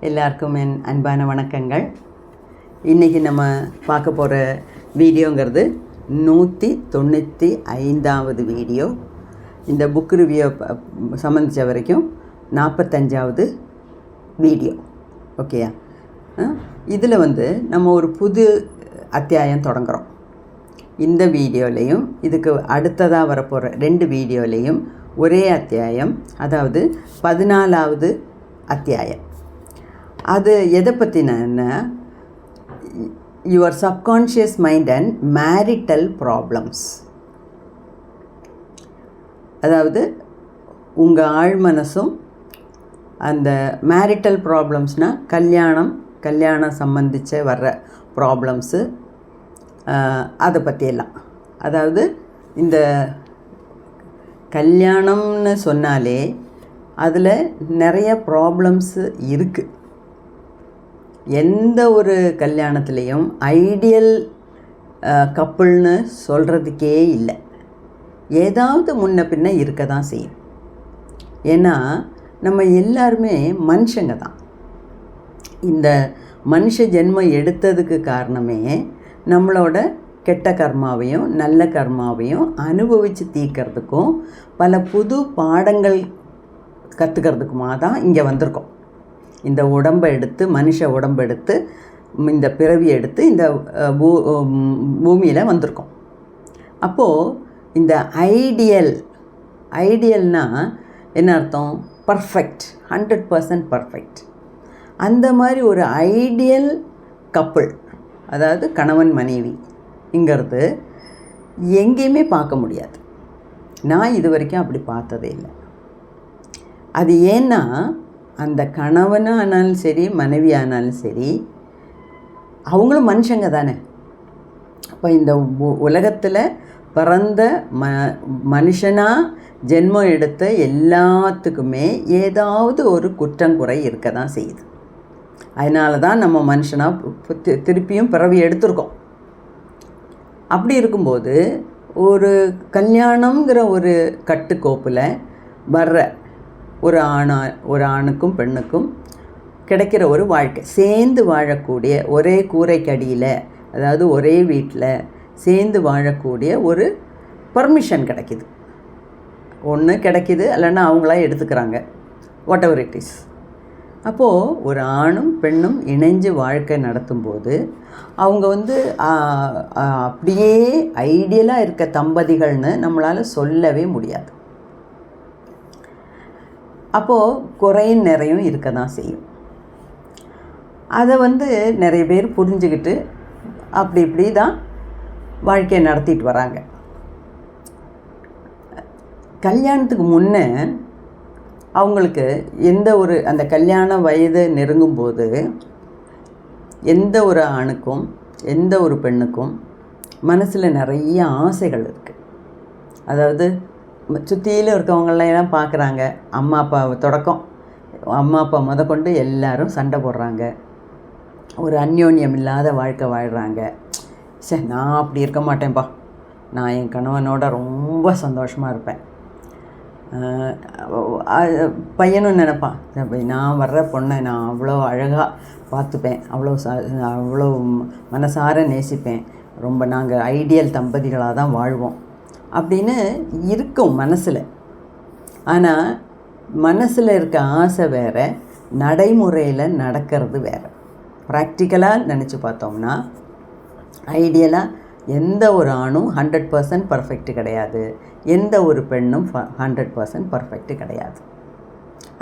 எல்லாருக்கும் என் அன்பான வணக்கங்கள். இன்றைக்கி நம்ம பார்க்க போகிற வீடியோங்கிறது 195வது வீடியோ. இந்த புக் ரிவ்யூ சம்மந்தித்த வரைக்கும் 45வது வீடியோ. ஓகேயா? இதில் நம்ம ஒரு புது அத்தியாயம் தொடங்குகிறோம். இந்த வீடியோலையும் இதுக்கு அடுத்ததாக வரப்போகிற 2 வீடியோலையும் ஒரே அத்தியாயம், அதாவது 14வது அத்தியாயம். அது எதை பற்றினா, your subconscious mind and marital problems. அதாவது உங்கள் ஆழ்மனசும் அந்த மேரிட்டல் ப்ராப்ளம்ஸ்னால் கல்யாணம் சம்பந்தித்த வர்ற ப்ராப்ளம்ஸு, அதை பற்றியெல்லாம். அதாவது இந்த கல்யாணம்னு சொன்னாலே அதில் நிறைய ப்ராப்ளம்ஸு இருக்குது. எந்த ஒரு கல்யாணத்துலேயும் ஐடியல் கப்புள்னு சொல்கிறதுக்கே இல்லை. ஏதாவது முன்ன பின்ன இருக்க தான் செய்யும். ஏன்னா நம்ம எல்லாருமே மனுஷங்க தான். இந்த மனுஷ ஜென்மம் எடுத்ததுக்கு காரணமே நம்மளோட கெட்ட கர்மாவையும் நல்ல கர்மாவையும் அனுபவித்து தீர்க்கறதுக்கும் பல புது பாடங்கள் கற்றுக்கிறதுக்குமா தான் இங்கே வந்திருக்கோம். இந்த உடம்பை எடுத்து, மனுஷ உடம்பை எடுத்து, இந்த பிறவி எடுத்து இந்த பூமியில் வந்திருக்கோம். அப்போது இந்த ஐடியல்னால் என்ன அர்த்தம்? Perfect, 100% perfect. அந்த மாதிரி ஒரு ஐடியல் கப்புள், அதாவது கணவன் மனைவிங்கிறது எங்கேயுமே பார்க்க முடியாது. நான் இது வரைக்கும் அப்படி பார்த்ததே இல்லை. அது ஏன்னா அந்த கணவனாக ஆனாலும் சரி, மனைவி ஆனாலும் சரி, அவங்களும் மனுஷங்க தானே. அப்போ இந்த உலகத்தில் பிறந்த மனுஷனாக ஜென்மம் எடுத்த எல்லாத்துக்குமே ஏதாவது ஒரு குற்றங்குறை இருக்க தான் செய்யுது. அதனால தான் நம்ம மனுஷனாக திருப்பியும் பிறவி எடுத்திருக்கோம். அப்படி இருக்கும்போது ஒரு கல்யாணங்கிற ஒரு கட்டுக்கோப்பில் வர்ற ஒரு ஆணுக்கும் பெண்ணுக்கும் கிடைக்கிற ஒரு வாழ்க்கை, சேர்ந்து வாழக்கூடிய, ஒரே கூரைக்கடியில், அதாவது ஒரே வீட்டில் சேர்ந்து வாழக்கூடிய ஒரு பர்மிஷன் கிடைக்கிது. ஒன்று கிடைக்கிது, இல்லைன்னா அவங்களா எடுத்துக்கிறாங்க, வாட் எவர் இட் இஸ். அப்போது ஒரு ஆணும் பெண்ணும் இணைஞ்சு வாழ்க்கை நடத்தும்போது அவங்க அப்படியே ஐடியலாக இருக்க தம்பதிகள்னு நம்மளால் சொல்லவே முடியாது. அப்போது குறையும் நிறையும் இருக்க தான் செய்யும். அதை நிறைய பேர் புரிஞ்சுக்கிட்டு இப்படி தான் வாழ்க்கையை நடத்திட்டு வராங்க. கல்யாணத்துக்கு முன்னே அவங்களுக்கு அந்த கல்யாண வயது நெருங்கும்போது எந்த ஒரு ஆணுக்கும் எந்த ஒரு பெண்ணுக்கும் மனசில் நிறைய ஆசைகள் இருக்குது. அதாவது சுற்றியில் இருக்கவங்களெல்லாம் பார்க்குறாங்க. அம்மா அப்பா தொடக்கம், அம்மா அப்பா முதற்கொண்டு எல்லாரும் சண்டை போடுறாங்க, ஒரு அந்யோன்யம் இல்லாத வாழ்க்கை வாழ்கிறாங்க. சரி, நான் அப்படி இருக்க மாட்டேன்ப்பா, நான் என் கணவனோட ரொம்ப சந்தோஷமாக இருப்பேன். பையனும் நினைப்பான், நான் வர்ற பொண்ணை நான் அவ்வளோ அழகாக பார்த்துப்பேன், அவ்வளோ மனசார நேசிப்பேன், ரொம்ப நாங்கள் ஐடியல் தம்பதிகளாக தான் வாழ்வோம் அப்படின்னு இருக்கும் மனசில். ஆனால் மனசில் இருக்க ஆசை வேறு, நடைமுறையில் நடக்கிறது வேறு. ப்ராக்டிக்கலாக நினச்சி பார்த்தோம்னா ஐடியலாக எந்த ஒரு ஆணும் 100% பர்ஃபெக்ட் கிடையாது, எந்த ஒரு பெண்ணும் 100% பர்ஃபெக்ட் கிடையாது.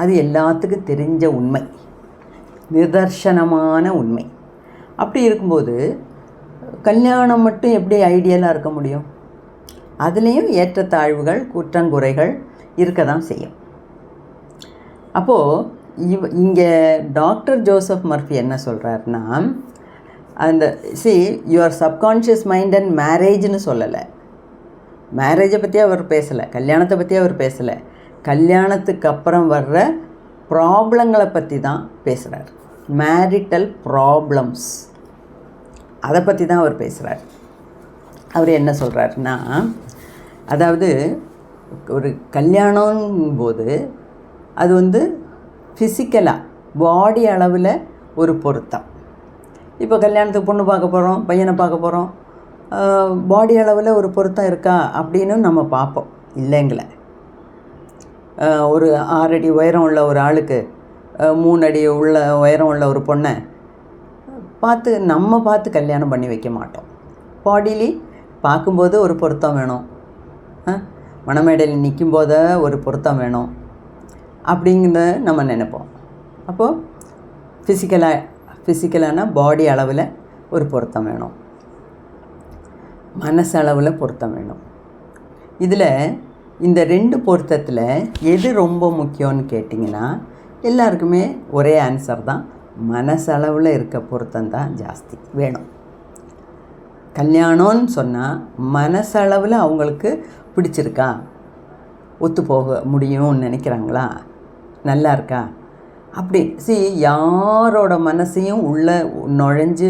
அது எல்லாத்துக்கும் தெரிஞ்ச உண்மை, நிதர்சனமான உண்மை. அப்படி இருக்கும்போது கல்யாணம் மட்டும் எப்படி ஐடியலாக இருக்க முடியும்? அதுலேயும் ஏற்றத்தாழ்வுகள், குற்றங்குறைகள் இருக்க தான் செய்யும். அப்போது இங்கே டாக்டர் ஜோசப் மர்ஃபி என்ன சொல்கிறாருன்னா, அந்த யுவர் சப்கான்ஷியஸ் மைண்ட் அண்ட் மேரேஜ்னு சொல்லலை. மேரேஜை பற்றி அவர் பேசலை, கல்யாணத்தை பற்றி அவர் பேசலை. கல்யாணத்துக்கு அப்புறம் வர்ற ப்ராப்ளங்களை பற்றி தான் பேசுகிறார். மேரிட்டல் ப்ராப்ளம்ஸ், அதை பற்றி தான் அவர் பேசுகிறார். அவர் என்ன சொல்கிறாருன்னா, அதாவது ஒரு கல்யாணம் போது அது ஃபிசிக்கலாக பாடி அளவில் ஒரு பொருத்தம். இப்போ கல்யாணத்துக்கு பொண்ணு பார்க்க போகிறோம், பையனை பார்க்க போகிறோம், பாடி அளவில் ஒரு பொருத்தம் இருக்கா அப்படின்னு நம்ம பார்ப்போம். இல்லைங்களே, ஒரு 6 அடி உயரம் உள்ள ஒரு ஆளுக்கு 3 அடி உள்ள உயரம் உள்ள ஒரு பொண்ணை பார்த்து கல்யாணம் பண்ணி வைக்க மாட்டோம். பாடியிலே பார்க்கும்போது ஒரு பொருத்தம் வேணும், மணமேடையில் நிற்கும்போது ஒரு பொருத்தம் வேணும் அப்படிங்கிறத நம்ம நினைப்போம். அப்போது ஃபிசிக்கலான பாடி அளவில் ஒரு பொருத்தம் வேணும், மனசளவில் பொருத்தம் வேணும். இதில் இந்த 2 பொருத்தத்தில் எது ரொம்ப முக்கியம்னு கேட்டிங்கன்னா எல்லாருக்குமே ஒரே ஆன்சர் தான், மனசளவில் இருக்க பொருத்தம் தான் ஜாஸ்தி வேணும். கல்யாணம்னு சொன்னால் மனசளவில் அவங்களுக்கு பிடிச்சிருக்கா, ஒத்து போக முடியும்னு நினைக்கிறாங்களா, நல்லா இருக்கா, அப்படி யாரோட மனசையும் உள்ளே நுழைஞ்சு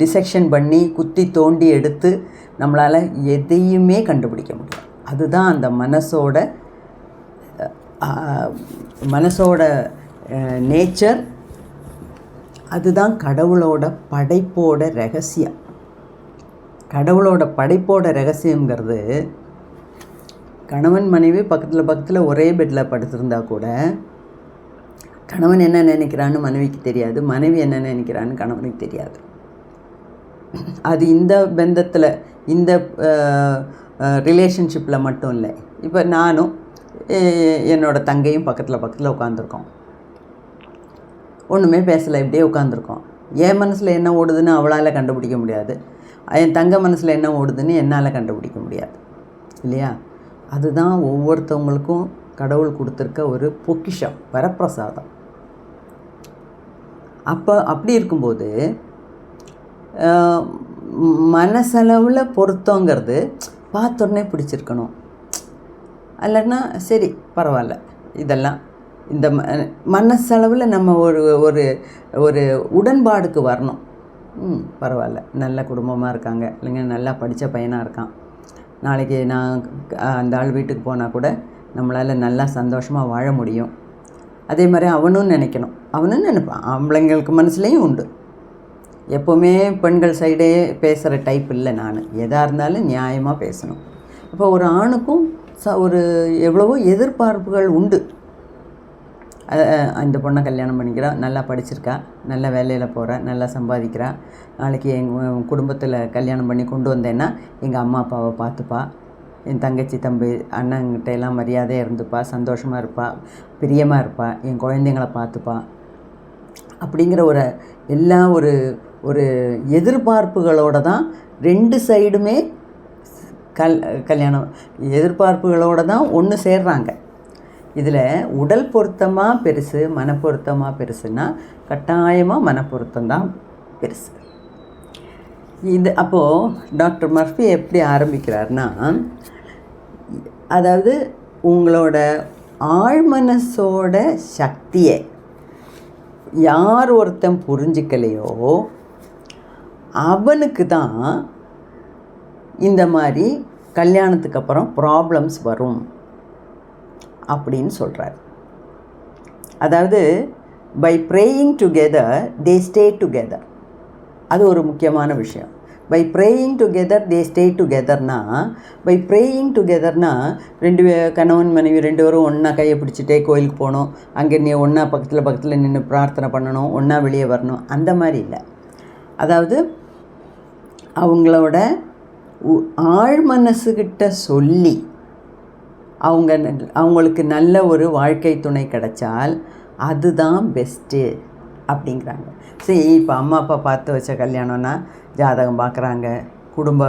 டிசெக்ஷன் பண்ணி குத்தி தோண்டி எடுத்து நம்மளால் எதையுமே கண்டுபிடிக்க முடியும். அதுதான் அந்த மனசோட நேச்சர். அதுதான் கடவுளோட படைப்போட ரகசியம். கடவுளோட படைப்போட ரகசியங்கிறது, கணவன் மனைவி பக்கத்தில் ஒரே பெட்டில் படுத்திருந்தா கூட கணவன் என்ன நினைக்கிறான்னு மனைவிக்கு தெரியாது, மனைவி என்ன நினைக்கிறான்னு கணவனுக்கு தெரியாது. அது இந்த பந்தத்தில், இந்த ரிலேஷன்ஷிப்பில் மட்டும் இல்லை. இப்போ நானும் என்னோடய தங்கையும் பக்கத்தில் உட்காந்துருக்கோம், ஒன்றுமே பேசலை, இப்படியே உட்காந்துருக்கோம். என் மனசில் என்ன ஓடுதுன்னு அவளால் கண்டுபிடிக்க முடியாது, என் தங்க மனசில் என்ன ஓடுதுன்னு என்னால் கண்டுபிடிக்க முடியாது, இல்லையா? அதுதான் ஒவ்வொருத்தவங்களுக்கும் கடவுள் கொடுத்துருக்க ஒரு பொக்கிஷம், வரப்பிரசாதம். அப்படி இருக்கும்போது மனசளவில் பொருத்தங்கிறது பார்த்தோன்னே பிடிச்சிருக்கணும், இல்லைன்னா சரி பரவாயில்ல, இதெல்லாம் இந்த மனசளவில் நம்ம ஒரு ஒரு உடன்பாடுக்கு வரணும். பரவாயில்ல, நல்ல குடும்பமாக இருக்காங்க, இல்லைங்க நல்லா படித்த பையனாக இருக்கான், நாளைக்கு நான் அந்த ஆள் வீட்டுக்கு போனால் கூட நம்மளால் நல்லா சந்தோஷமாக வாழ முடியும். அதே மாதிரி அவனும் நினைக்கணும், அவனும் நினைப்பான். ஆம்பளைங்களுக்கு மனசுலேயும் உண்டு. எப்போவுமே பெண்கள் சைடே பேசுகிற டைப் இல்லை நான், எதாக இருந்தாலும் நியாயமாக பேசணும். அப்போ ஒரு ஆணுக்கும் ஒரு எவ்வளவோ எதிர்பார்ப்புகள் உண்டு. இந்த பொண்ணை கல்யாணம் பண்ணிக்கிறா, நல்லா படிச்சிருக்கா, நல்ல வேலையில் போகிறா, நல்லா சம்பாதிக்கிறா, நாளைக்கு எங்கள் குடும்பத்தில் கல்யாணம் பண்ணி கொண்டு வந்தேன்னா எங்கள் அம்மா அப்பாவை பார்த்துப்பா, என் தங்கச்சி தம்பி அண்ணங்கிட்ட எல்லாம் மரியாதையாக இருந்துப்பா, சந்தோஷமாக இருப்பா, பிரியமாக இருப்பா, என் குழந்தைங்களை பார்த்துப்பா, அப்படிங்கிற ஒரு எதிர்பார்ப்புகளோடு தான் 2 சைடுமே கல்யாணம் எதிர்பார்ப்புகளோடு தான் ஒன்று சேர்றாங்க. இதில் உடல் பொருத்தமாக பெருசு, மனப்பொருத்தமாக பெருசுன்னா கட்டாயமாக மனப்பொருத்தம் தான் பெருசு. இது அப்போது டாக்டர் மர்ஃபி எப்படி ஆரம்பிக்கிறார்னா, அதாவது உங்களோட ஆழ்மனசோட சக்தியை யார் ஒருத்தன் புரிஞ்சிக்கலையோ அவனுக்கு தான் இந்த மாதிரி கல்யாணத்துக்கு அப்புறம் ப்ராப்ளம்ஸ் வரும் அப்படின்னு சொல்கிறார். அதாவது by praying together they stay together, அது ஒரு முக்கியமான விஷயம். By praying together they stay டுகெதர்னா, பை ப்ரேயிங் டுகெதர்னா கணவன் மனைவி 2 பேரும் ஒன்றா கையை பிடிச்சிட்டே கோயிலுக்கு போகணும், அங்கே நீ ஒன்றா பக்கத்தில் நின்று பிரார்த்தனை பண்ணணும், ஒன்றா வெளியே வரணும், அந்த மாதிரி இல்லை. அதாவது அவங்களோட ஆழ்மனசுக்கிட்ட சொல்லி அவங்களுக்கு நல்ல ஒரு வாழ்க்கை துணை கிடைச்சால் அதுதான் பெஸ்ட்டு அப்படிங்கிறாங்க. சரி, இப்போ அம்மா அப்பா பார்த்து வச்ச கல்யாணம்னா ஜாதகம் பார்க்குறாங்க, குடும்ப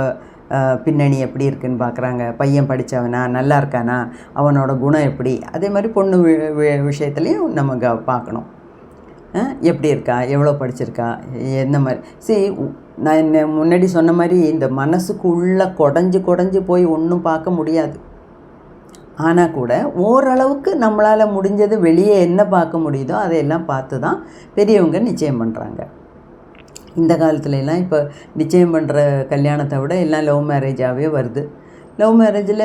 பின்னணி எப்படி இருக்குன்னு பார்க்குறாங்க, பையன் படித்தவனா, நல்லா இருக்கானா, அவனோட குணம் எப்படி, அதே மாதிரி பொண்ணு விஷயத்துலேயும் நம்ம பார்க்கணும். எப்படி இருக்கா, எவ்வளோ படிச்சிருக்கா, எந்த மாதிரி. சரி, நான் என்ன முன்னாடி சொன்ன மாதிரி இந்த மனசுக்குள்ளே குடஞ்சி போய் ஒன்றும் பார்க்க முடியாது. ஆனால் கூட ஓரளவுக்கு நம்மளால் முடிஞ்சது வெளியே என்ன பார்க்க முடியுதோ அதையெல்லாம் பார்த்து தான் பெரியவங்க நிச்சயம் பண்ணுறாங்க. இந்த காலத்துலலாம் இப்போ நிச்சயம் பண்ணுற கல்யாணத்தை விட எல்லாம் லவ் மேரேஜாகவே வருது. லவ் மேரேஜில்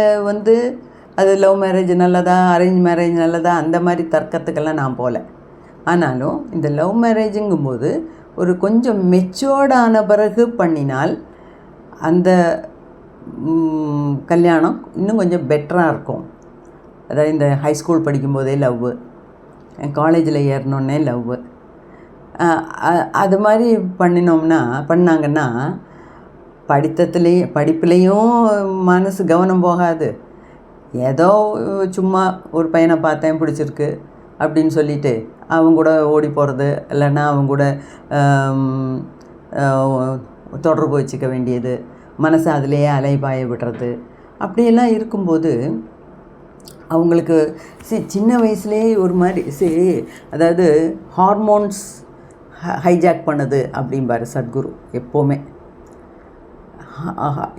அது லவ் மேரேஜ் நல்லதா, அரேஞ்ச் மேரேஜ் நல்லதா, அந்த மாதிரி தர்க்கத்துக்கெல்லாம் நான் போகல. ஆனாலும் இந்த லவ் மேரேஜுங்கும்போது ஒரு கொஞ்சம் மெச்சோர்டான பிறகு பண்ணினால் அந்த கல்யாணம் இன்னும் கொஞ்சம் பெட்டராக இருக்கும். அதாவது இந்த ஹைஸ்கூல் படிக்கும்போதே லவ்வு, காலேஜில் ஏறினோன்னே லவ்வு, அது மாதிரி பண்ணாங்கன்னா படிப்புலேயும் மனசு கவனம் போகாது. ஏதோ சும்மா ஒரு பையனை பார்த்தேன் பிடிச்சிருக்கு அப்படின்னு சொல்லிவிட்டு அவங்க கூட ஓடி போகிறது, இல்லைன்னா அவங்க கூட தொடர்பு வச்சுக்க வேண்டியது, மனசை அதிலேயே அலைபாய விடுறது, அப்படியெல்லாம் இருக்கும்போது அவங்களுக்கு சின்ன வயசுலேயே ஒரு மாதிரி அதாவது ஹார்மோன்ஸ் ஹைஜாக் பண்ணுது அப்படிம்பார் சத்குரு எப்போவுமே.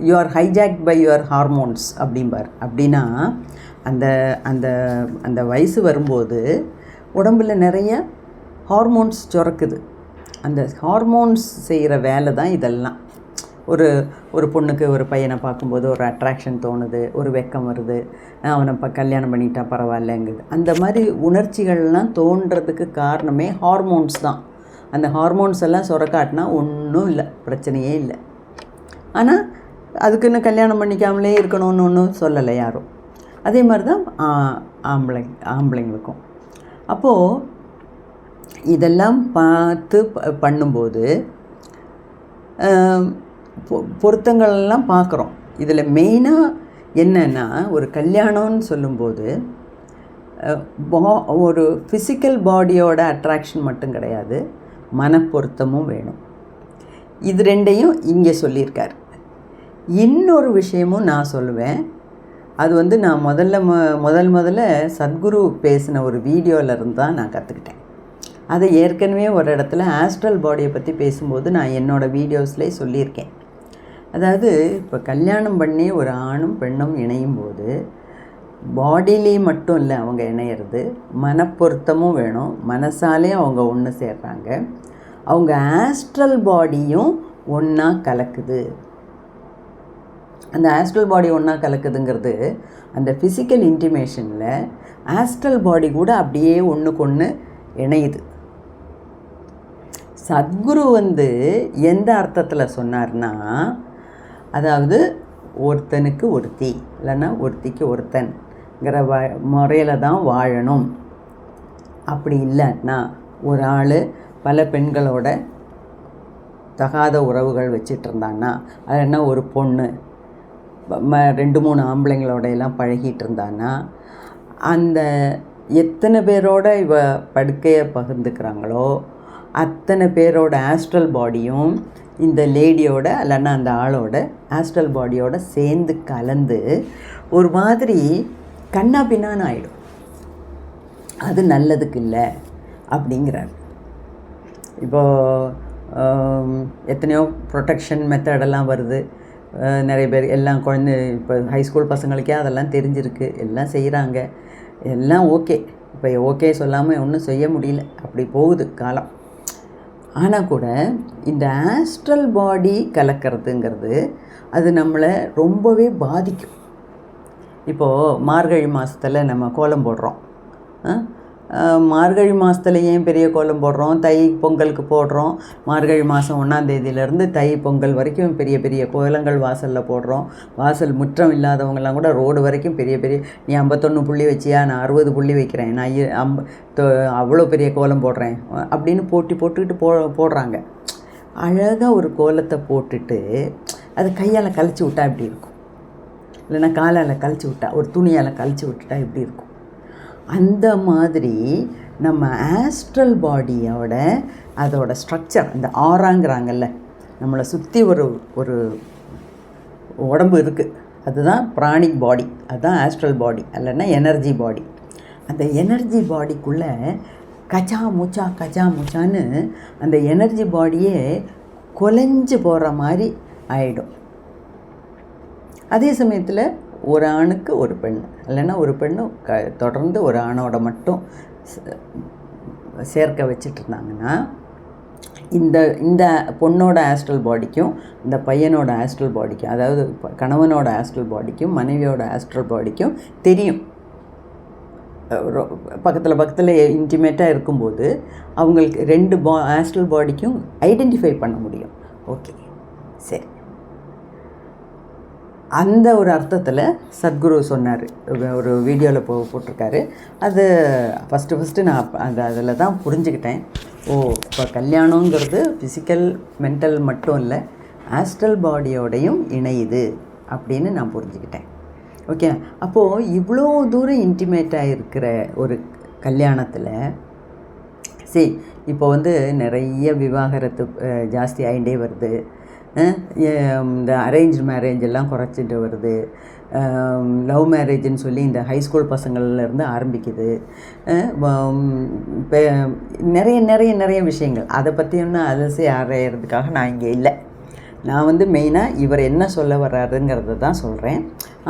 You are hijacked by your hormones அப்படிம்பார். அப்படின்னா அந்த அந்த அந்த வயசு வரும்போது உடம்பில் நிறைய ஹார்மோன்ஸ் சுரக்குது. அந்த ஹார்மோன்ஸ் செய்கிற வேலை தான் இதெல்லாம். ஒரு பொண்ணுக்கு ஒரு பையனை பார்க்கும்போது ஒரு அட்ராக்ஷன் தோணுது, ஒரு வெக்கம் வருது, அவனை கல்யாணம் பண்ணிட்டா பரவாயில்லைங்குது. அந்த மாதிரி உணர்ச்சிகள்லாம் தோன்றதுக்கு காரணமே ஹார்மோன்ஸ் தான். அந்த ஹார்மோன்ஸ் எல்லாம் சுரக்காட்டினா ஒன்றும் இல்லை, பிரச்சனையே இல்லை. ஆனால் அதுக்குன்னு கல்யாணம் பண்ணிக்காமலே இருக்கணும்னு ஒன்றும் சொல்லலை யாரும். அதே மாதிரி தான் ஆம்பளைங்களுக்கும். அப்போது இதெல்லாம் பார்த்து பண்ணும்போது பொருத்தங்கள்லாம் பார்க்குறோம். இதில் மெயினாக என்னென்னா, ஒரு கல்யாணம்னு சொல்லும்போது ஒரு ஃபிசிக்கல் பாடியோட அட்ராக்ஷன் மட்டும் கிடையாது, மனப்பொருத்தமும் வேணும். இது ரெண்டையும் இங்கே சொல்லியிருக்கார். இன்னொரு விஷயமும் நான் சொல்லுவேன். அது நான் முதல்ல சத்குரு பேசின ஒரு வீடியோவிலேருந்து தான் நான் கற்றுக்கிட்டேன். அதை ஏற்கனவே ஒரு இடத்துல ஆஸ்ட்ரல் பாடியை பற்றி பேசும்போது நான் என்னோடய வீடியோஸ்லேயே சொல்லியிருக்கேன். அதாவது இப்போ கல்யாணம் பண்ணி ஒரு ஆணும் பெண்ணும் இணையும் போது பாடியிலே மட்டும் இல்லை அவங்க இணையிறது, மனப்பொருத்தமும் வேணும். மனசாலேயும் அவங்க ஒன்று சேர்றாங்க, அவங்க ஆஸ்ட்ரல் பாடியும் ஒன்றா கலக்குது. அந்த ஆஸ்ட்ரல் பாடி ஒன்றா கலக்குதுங்கிறது அந்த ஃபிசிக்கல் இன்டிமேஷனில் ஆஸ்ட்ரல் பாடி கூட அப்படியே ஒன்றுக்கு ஒன்று இணையுது. சத்குரு எந்த அர்த்தத்தில் சொன்னார்னா, அதாவது ஒருத்தனுக்கு ஒருத்தி, இல்லைன்னா ஒருத்திக்கு ஒருத்தன்கிற முறையில் தான் வாழணும். அப்படி இல்லைன்னா ஒரு ஆள் பல பெண்களோட தகாத உறவுகள் வச்சிட்டு இருந்தான்னா, இல்லைன்னா ஒரு பொண்ணு 2-3 ஆம்பளைங்களோட எல்லாம் பழகிட்டு இருந்தான்னா, அந்த எத்தனை பேரோட இவ படுக்கையை பகிர்ந்துக்கிறாங்களோ அத்தனை பேரோட ஆஸ்ட்ரல் பாடியும் இந்த லேடியோட இல்லைன்னா அந்த ஆளோட ஆஸ்ட்ரல் பாடியோட சேர்ந்து கலந்து ஒரு மாதிரி கண்ணா பின்னான்னு ஆகிடும். அது நல்லதுக்கு இல்லை அப்படிங்கிறார். இப்போது எத்தனையோ ப்ரொடெக்ஷன் மெத்தடெல்லாம் வருது. நிறைய பேர் எல்லாம் இப்போ ஹைஸ்கூல் பசங்களுக்கே அதெல்லாம் தெரிஞ்சிருக்கு, எல்லாம் செய்கிறாங்க, எல்லாம் ஓகே. இப்போ ஓகே சொல்லாமல் ஒன்றும் செய்ய முடியல, அப்படி போகுது காலம். ஆனால் கூட இந்த ஆஸ்ட்ரல் பாடி கலக்கிறதுங்கிறது அது நம்மளை ரொம்பவே பாதிக்கும். இப்போது மார்கழி மாதத்தில் நம்ம கோலம் போடுறோம். மார்கழி மாதத்துல ஏன் பெரிய கோலம் போடுறோம்? தை பொங்கலுக்கு போடுறோம். மார்கழி மாதம் 1ஆம் தேதியிலேருந்து தை பொங்கல் வரைக்கும் பெரிய பெரிய கோலங்கள் வாசலில் போடுறோம். வாசல் முற்றம் இல்லாதவங்கெல்லாம் கூட ரோடு வரைக்கும் பெரிய பெரிய, நீ 51 புள்ளி வச்சியா, நான் 60 புள்ளி வைக்கிறேன், நான் அவ்வளோ பெரிய கோலம் போடுறேன் அப்படின்னு போட்டுக்கிட்டு போடுறாங்க. அழகாக ஒரு கோலத்தை போட்டுட்டு அது கையால் கழிச்சு விட்டா எப்படி இருக்கும், இல்லைன்னா காலால் கழிச்சு விட்டா, ஒரு துணியால் கழிச்சு விட்டுட்டா எப்படி இருக்கும்? அந்த மாதிரி நம்ம ஆஸ்ட்ரல் பாடியோட அதோட ஸ்ட்ரக்சர், அந்த ஆறாங்கிறாங்கல்ல, நம்மளை சுற்றி ஒரு உடம்பு இருக்குது, அதுதான் பிராணிக் பாடி, அதுதான் ஆஸ்ட்ரல் பாடி, இல்லைன்னா எனர்ஜி பாடி. அந்த எனர்ஜி பாடிக்குள்ளே கச்சா மூச்சான்னு அந்த எனர்ஜி பாடியே கொலைஞ்சு போகிற மாதிரி ஆகிடும். அதே சமயத்தில் ஒரு ஆணுக்கு ஒரு பெண், இல்லைன்னா ஒரு பெண்ணு தொடர்ந்து ஒரு ஆணோட மட்டும் சேர்க்க வச்சிட்டு இருந்தாங்கன்னா இந்த இந்த பொண்ணோட ஆஸ்ட்ரல் பாடிக்கும் இந்த பையனோட ஆஸ்ட்ரல் பாடிக்கும், அதாவது கணவனோட ஆஸ்ட்ரல் பாடிக்கும் மனைவியோட ஆஸ்ட்ரல் பாடிக்கும் தெரியும். பக்கத்தில் இன்டிமேட்டாக இருக்கும்போது அவங்களுக்கு 2 ஆஸ்ட்ரல் பாடிக்கும் ஐடென்டிஃபை பண்ண முடியும். ஓகே, சரி. அந்த ஒரு அர்த்தத்தில் சத்குரு சொன்னார், ஒரு வீடியோவில் போட்டிருக்காரு. அது ஃபஸ்ட்டு நான் அதில் தான் புரிஞ்சுக்கிட்டேன். இப்போ கல்யாணங்கிறது ஃபிசிக்கல் மென்டல் மட்டும் இல்லை, ஆஸ்ட்ரல் பாடியோடையும் இணையுது அப்படின்னு நான் புரிஞ்சுக்கிட்டேன். ஓகே, அப்போது இவ்வளோ தூரம் இன்டிமேட்டாக இருக்கிற ஒரு கல்யாணத்தில் இப்போ நிறைய விவாகரத்து ஜாஸ்தி ஆகிட்டே வருது. இந்த அரேஞ்ச் மேரேஜ் எல்லாம் குறைச்சிட்டு வருது. லவ் மேரேஜ்னு சொல்லி இந்த ஹைஸ்கூல் பசங்கள்லேருந்து ஆரம்பிக்குது. இப்போ நிறைய விஷயங்கள், அதை பற்றி ஒன்றும் அலசி ஆராயறதுக்காக நான் இங்கே இல்லை. நான் மெயினாக இவர் என்ன சொல்ல வர்றாருங்கிறத தான் சொல்கிறேன்.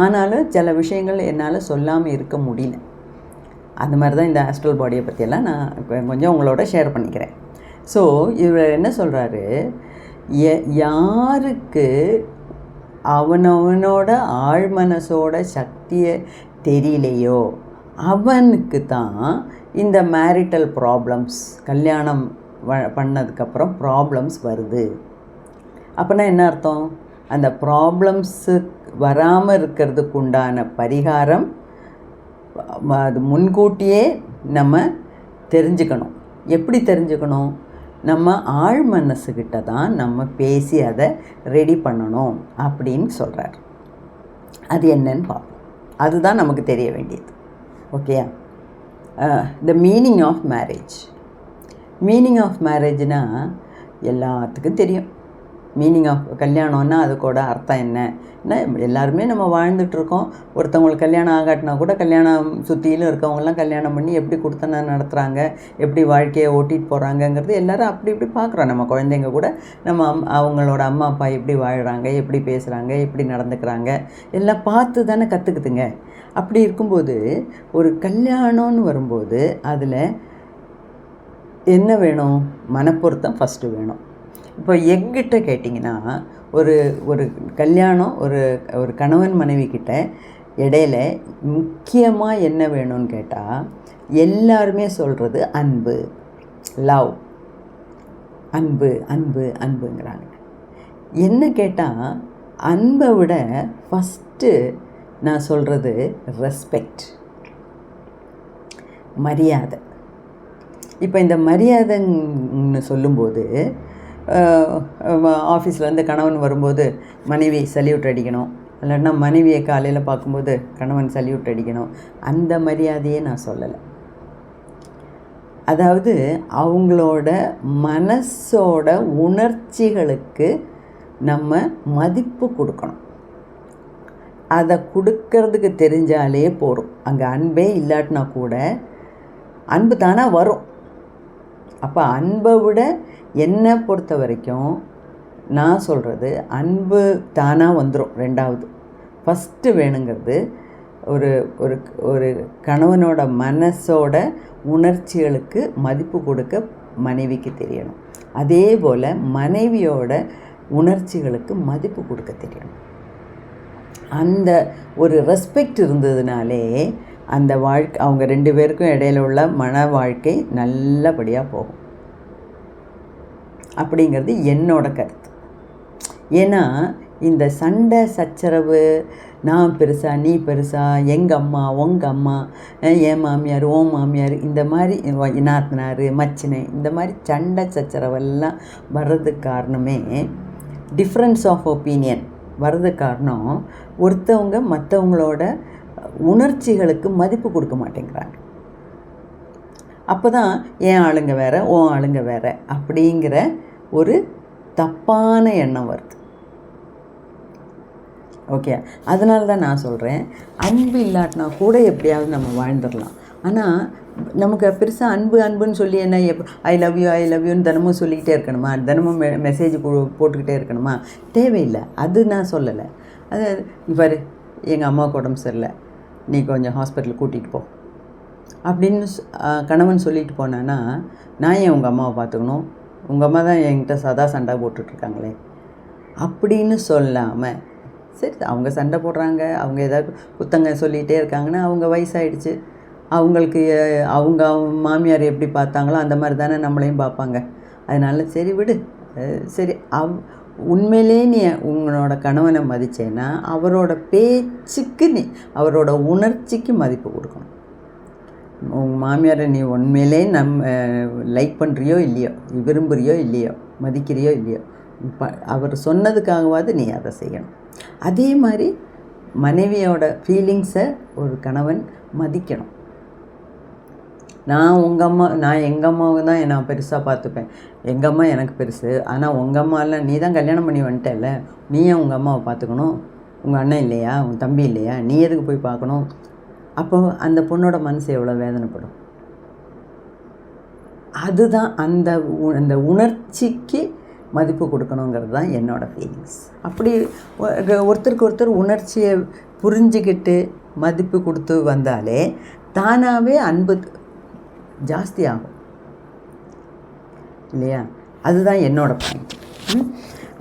ஆனாலும் சில விஷயங்கள் என்னால் சொல்லாமல் இருக்க முடியல. அந்த மாதிரி தான் இந்த ஆஸ்ட்ரல் பாடியை பற்றியெல்லாம் நான் கொஞ்சம் உங்களோட ஷேர் பண்ணிக்கிறேன். ஸோ இவர் என்ன சொல்கிறாரு, யாருக்கு அவனவனோட ஆழ்மனசோட சக்தியை தெரியலையோ அவனுக்கு தான் இந்த மேரிட்டல் ப்ராப்ளம்ஸ், கல்யாணம் பண்ணதுக்கப்புறம் ப்ராப்ளம்ஸ் வருது. அப்படின்னா என்ன அர்த்தம்? அந்த ப்ராப்ளம்ஸு வராமல் இருக்கிறதுக்கு உண்டான பரிகாரம் அது முன்கூட்டியே நம்ம தெரிஞ்சுக்கணும். எப்படி தெரிஞ்சுக்கணும்? நம்ம ஆழ் மனசுக்கிட்ட தான் நம்ம பேசி அதை ரெடி பண்ணணும் அப்படின்னு சொல்கிறார். அது என்னன்னு பார்ப்போம். அதுதான் நமக்கு தெரிய வேண்டியது. ஓகேயா? The meaning of marriage. Meaning of மேரேஜ்னால் எல்லாத்துக்கும் தெரியும். மீனிங் ஆஃப் கல்யாணம்னா அதுக்கூட அர்த்தம் என்ன? எல்லாருமே நம்ம வாழ்ந்துட்டுருக்கோம். ஒருத்தவங்களுக்கு கல்யாணம் ஆகாட்டினா கூட கல்யாணம் சுற்றிலும் இருக்கவங்களாம் கல்யாணம் பண்ணி எப்படி கொடுத்தன நடத்துகிறாங்க, எப்படி வாழ்க்கையை ஓட்டிகிட்டு போகிறாங்கங்கிறது எல்லோரும் அப்படி இப்படி பார்க்குறோம். நம்ம குழந்தைங்க கூட நம்ம அவங்களோட அம்மா அப்பா எப்படி வாழ்கிறாங்க, எப்படி பேசுகிறாங்க, எப்படி நடந்துக்கிறாங்க எல்லாம் பார்த்து தானே கற்றுக்குதுங்க. அப்படி இருக்கும்போது ஒரு கல்யாணம்னு வரும்போது அதில் என்ன வேணும்? மனப்பொருத்தம் ஃபஸ்ட்டு வேணும். இப்போ எங்கிட்ட கேட்டிங்கன்னா ஒரு கல்யாணம் ஒரு கணவன் மனைவி கிட்ட இடையில முக்கியமாக என்ன வேணும்னு கேட்டால் எல்லாருமே சொல்கிறது அன்பு, லவ், அன்பு அன்பு அன்புங்கிறாங்க. என்ன கேட்டால் அன்பை விட ஃபஸ்ட்டு நான் சொல்கிறது ரெஸ்பெக்ட், மரியாதை. இப்போ இந்த மரியாதைன்னு சொல்லும்போது ஆஃபீஸில் கணவன் வரும்போது மனைவி சல்யூட் அடிக்கணும், இல்லைன்னா மனைவியை காலையில் பார்க்கும்போது கணவன் சல்யூட் அடிக்கணும், அந்த மரியாதையே நான் சொல்லலை. அதாவது அவங்களோட மனசோட உணர்ச்சிகளுக்கு நம்ம மதிப்பு கொடுக்கணும். அதை கொடுக்கறதுக்கு தெரிஞ்சாலே போதும். அங்கே அன்பே இல்லாட்டினா கூட அன்பு தானாக வரும். அப்போ அன்பை விட என்னை பொறுத்த வரைக்கும் நான் சொல்கிறது அன்பு தானாக வந்துடும். ரெண்டாவது ஃபஸ்ட்டு வேணுங்கிறது ஒரு ஒரு ஒரு கணவனோட மனசோட உணர்ச்சிகளுக்கு மதிப்பு கொடுக்க மனைவிக்கு தெரியணும். அதே போல் மனைவியோட உணர்ச்சிகளுக்கு மதிப்பு கொடுக்க தெரியணும். அந்த ஒரு ரெஸ்பெக்ட் இருந்ததுனாலே அந்த வாழ்க்கை அவங்க 2 பேருக்கும் இடையில உள்ள மன வாழ்க்கை நல்லபடியாக போகும் அப்படிங்கிறது என்னோட கருத்து. ஏன்னா இந்த சண்டை சச்சரவு, நான் பெருசா நீ பெருசா, எங்கள் அம்மா உங்கள் அம்மா, என் மாமியார் ஓ மாமியார், இந்த மாதிரி நாத்தனார் மச்சினை, இந்த மாதிரி சண்டை சச்சரவெல்லாம் வர்றதுக்கு காரணமே டிஃப்ரென்ஸ் ஆஃப் ஒப்பீனியன் வர்றதுக்கு காரணம் ஒருத்தவங்க மற்றவங்களோட உணர்ச்சிகளுக்கு மதிப்பு கொடுக்க மாட்டேங்கிறாங்க. அப்போ தான் என் ஆளுங்க வேறு ஓ ஆளுங்க வேறு அப்படிங்கிற ஒரு தப்பான எண்ணம் வருது. ஓகே, அதனால தான் நான் சொல்கிறேன் அன்பு இல்லாட்டினா கூட எப்படியாவது நம்ம வாழ்ந்துடலாம். ஆனால் நமக்கு பெருசாக அன்பு அன்புன்னு சொல்லி என்ன ஐ லவ் யூன்னு தினமும் சொல்லிக்கிட்டே இருக்கணுமா? தினமும் மெசேஜ் போட்டுக்கிட்டே இருக்கணுமா? தேவையில்லை. அது நான் சொல்லலை. அது இவர் எங்கள் அம்மாவுக்கு உடம்பு சரியில்லை, நீ கொஞ்சம் ஹாஸ்பிட்டலுக்கு கூட்டிகிட்டு போ அப்படின்னு கணவன் சொல்லிட்டு போனான்னா நான் ஏன் உங்கள் அம்மாவை பார்த்துக்கணும்? உங்கள் அம்மா தான் என்கிட்ட சதா சண்டை போட்டுட்ருக்காங்களே அப்படின்னு சொல்லாமல், சரி அவங்க சண்டை போடுறாங்க, அவங்க ஏதாவது குத்தங்க சொல்லிகிட்டே இருக்காங்கன்னா அவங்க வயசாகிடுச்சு, அவங்களுக்கு அவங்க மாமியார் எப்படி பார்த்தாங்களோ அந்த மாதிரி தானே நம்மளையும் பார்ப்பாங்க. அதனால் சரி விடு. சரி உண்மையிலே நீ உங்களோட கணவனை மதிச்சேன்னா அவரோட பேச்சுக்கு நீ அவரோட உணர்ச்சிக்கு மதிப்பு கொடுக்கணும். உங்கள் மாமியாரை நீ உண்மையிலே லைக் பண்ணுறியோ இல்லையோ, விரும்புகிறியோ இல்லையோ, மதிக்கிறியோ இல்லையோ, அவர் சொன்னதுக்காகவாது நீ அதை செய்யணும். அதே மாதிரி மனைவியோட ஃபீலிங்ஸை ஒரு கணவன் மதிக்கணும். நான் எங்கள் அம்மாவை தான் நான் பெருசாக பார்த்துப்பேன், எங்கள் அம்மா எனக்கு பெருசு, ஆனால் உங்கள் அம்மாலாம் நீ தான் கல்யாணம் பண்ணி வந்துட்டல, நீ ஏன் உங்கள் அம்மாவை பார்த்துக்கணும், உங்கள் அண்ணன் இல்லையா, உன் தம்பி இல்லையா, நீ எதுக்கு போய் பார்க்கணும்? அப்போ அந்த பொண்ணோட மனசு எவ்வளோ வேதனைப்படும். அதுதான் அந்த உணர்ச்சிக்கு மதிப்பு கொடுக்கணுங்கிறது தான் என்னோடய ஃபீலிங்ஸ். அப்படி ஒருத்தருக்கு ஒருத்தர் உணர்ச்சியை புரிஞ்சுக்கிட்டு மதிப்பு கொடுத்து வந்தாலே தானாகவே அன்பு ஜாஸ்தி ஆகும் இல்லையா? அதுதான் என்னோடய பாயிண்ட்.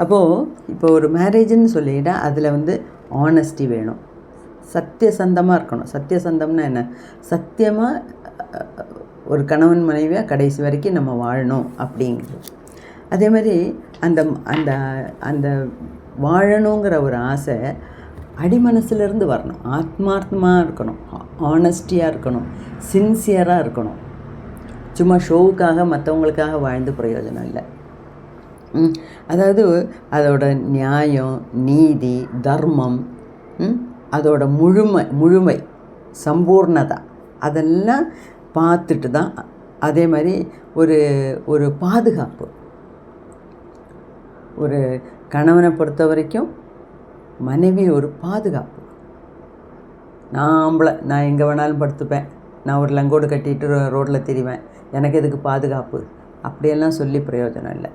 அப்போது இப்போ ஒரு மேரேஜுன்னு சொல்லிட்டா அதில் ஆனஸ்டி வேணும், சத்தியசந்தமாக இருக்கணும். சத்தியசந்தம்னா என்ன? சத்தியமாக ஒரு கணவன் மனைவியாக கடைசி வரைக்கும் நம்ம வாழணும் அப்படிங்கிறது. அதே மாதிரி அந்த அந்த அந்த வாழணுங்கிற ஒரு ஆசை அடிமனசுலேருந்து வரணும், ஆத்மார்த்தமாக இருக்கணும், ஆனஸ்டியாக இருக்கணும், சின்சியராக இருக்கணும். சும்மா ஷோவுக்காக மற்றவங்களுக்காக வாழ்ந்து பிரயோஜனம் இல்லை. அதாவது அதோட நியாயம், நீதி, தர்மம், அதோட முழுமை, சம்பூர்ணதா அதெல்லாம் பார்த்துட்டு தான். அதே மாதிரி ஒரு பாதுகாப்பு, ஒரு கணவனை பொறுத்த வரைக்கும் மனைவி ஒரு பாதுகாப்பு. நான் எங்கே வேணாலும் படுத்துப்பேன், நான் ஒரு லங்கோடு கட்டிட்டு ரோட்டில் திரிவேன், எனக்கு எதுக்கு பாதுகாப்பு அப்படியெல்லாம் சொல்லி பிரயோஜனம் இல்லை.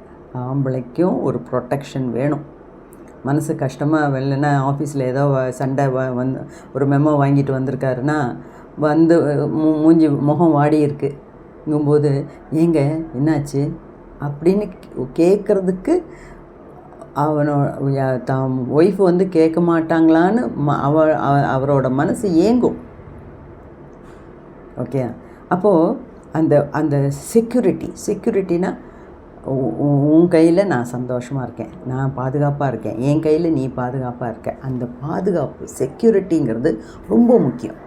ஆம்பளைக்கும் ஒரு ப்ரொடெக்ஷன் வேணும். மனசு கஷ்டமாக வெளிலனா ஆஃபீஸில் ஏதோ சண்டை ஒரு மெமோ வாங்கிட்டு வந்திருக்காருன்னா முகம் வாடி இருக்குங்கும்போது ஏங்க என்னாச்சு அப்படின்னு கேட்குறதுக்கு தான் ஒய்ஃப் கேட்க மாட்டாங்களான்னு அவரோட மனசு ஏங்கும். ஓகே, அப்போது அந்த செக்யூரிட்டினா உன் கையில் நான் சந்தோஷமாக இருக்கேன், நான் பாதுகாப்பாக இருக்கேன், என் கையில் நீ பாதுகாப்பாக இருக்க, அந்த பாதுகாப்பு செக்யூரிட்டிங்கிறது ரொம்ப முக்கியம்.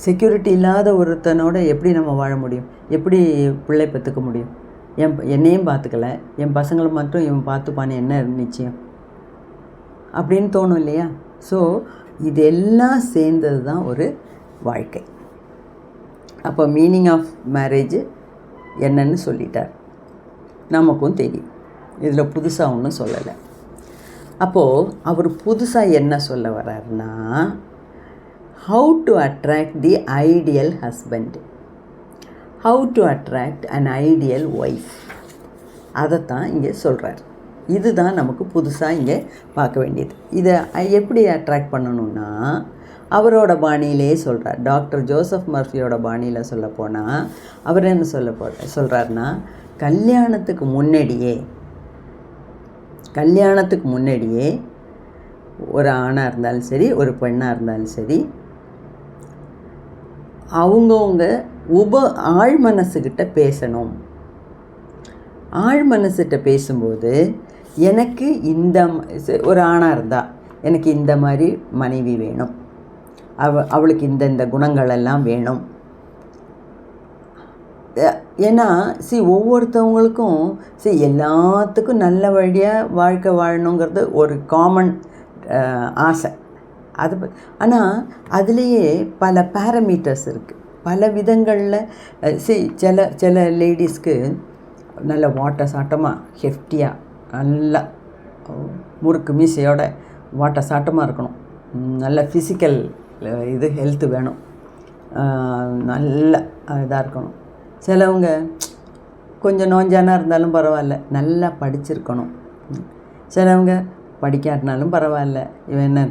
செக்யூரிட்டி இல்லாத ஒருத்தனோட எப்படி நம்ம வாழ முடியும்? எப்படி பிள்ளை பெற்றுக்க முடியும்? என்னையும் பார்த்துக்கல, என் பசங்களை மட்டும் இவன் பார்த்துப்பான்னு என்ன நிச்சயம் அப்படின்னு தோணும் இல்லையா? ஸோ இதெல்லாம் சேர்ந்தது தான் ஒரு வாழ்க்கை. அப்போ மீனிங் ஆஃப் மேரேஜ் என்னன்னு சொல்லிட்டார், நமக்கும் தெரியும். இதில் புதுசாக ஒன்றும் சொல்லலை. அப்போது அவர் புதுசாக என்ன சொல்ல வர்றாருன்னா, how to attract the ideal husband, how to attract an ideal wife, அதைத்தான் இங்கே சொல்கிறார். இதுதான் நமக்கு புதுசாக இங்கே பார்க்க வேண்டியது. இதை எப்படி அட்ராக்ட் பண்ணணுன்னா அவரோட பாணியிலே சொல்கிறார். டாக்டர் ஜோசப் மர்ஃபியோட பாணியில் சொல்ல போனால் அவர் என்ன சொல்கிறாருன்னா, கல்யாணத்துக்கு முன்னாடியே ஒரு ஆணாக இருந்தாலும் சரி, ஒரு பெண்ணாக இருந்தாலும் சரி, அவங்கவுங்க ஆழ் மனசுக்கிட்ட பேசணும். ஆழ் மனசுகிட்ட பேசும்போது எனக்கு ஒரு ஆணாக இருந்தால் எனக்கு இந்த மாதிரி மனைவி வேணும், அவளுக்கு இந்த குணங்களெல்லாம் வேணும். ஏன்னா ஒவ்வொருத்தவங்களுக்கும் எல்லாத்துக்கும் நல்ல வழியாக வாழ்க்கை வாழணுங்கிறது ஒரு காமன் ஆசை. ஆனால் அதுலேயே பல பேரமீட்டர்ஸ் இருக்குது, பல விதங்களில். சில லேடிஸ்க்கு நல்ல வாட்ட சாட்டமாக ஹெஃப்டியாக நல்லா முறுக்கு மீசையோட வாட்ட சாட்டமாக இருக்கணும், நல்ல ஃபிசிக்கல் ஹெல்த்து வேணும், நல்ல இதாக இருக்கணும். சிலவங்க கொஞ்சம் நோஞ்சானா இருந்தாலும் பரவாயில்ல, நல்லா படிச்சிருக்கணும். சிலவங்க படிக்காட்டினாலும் பரவாயில்ல, இவன் என்ன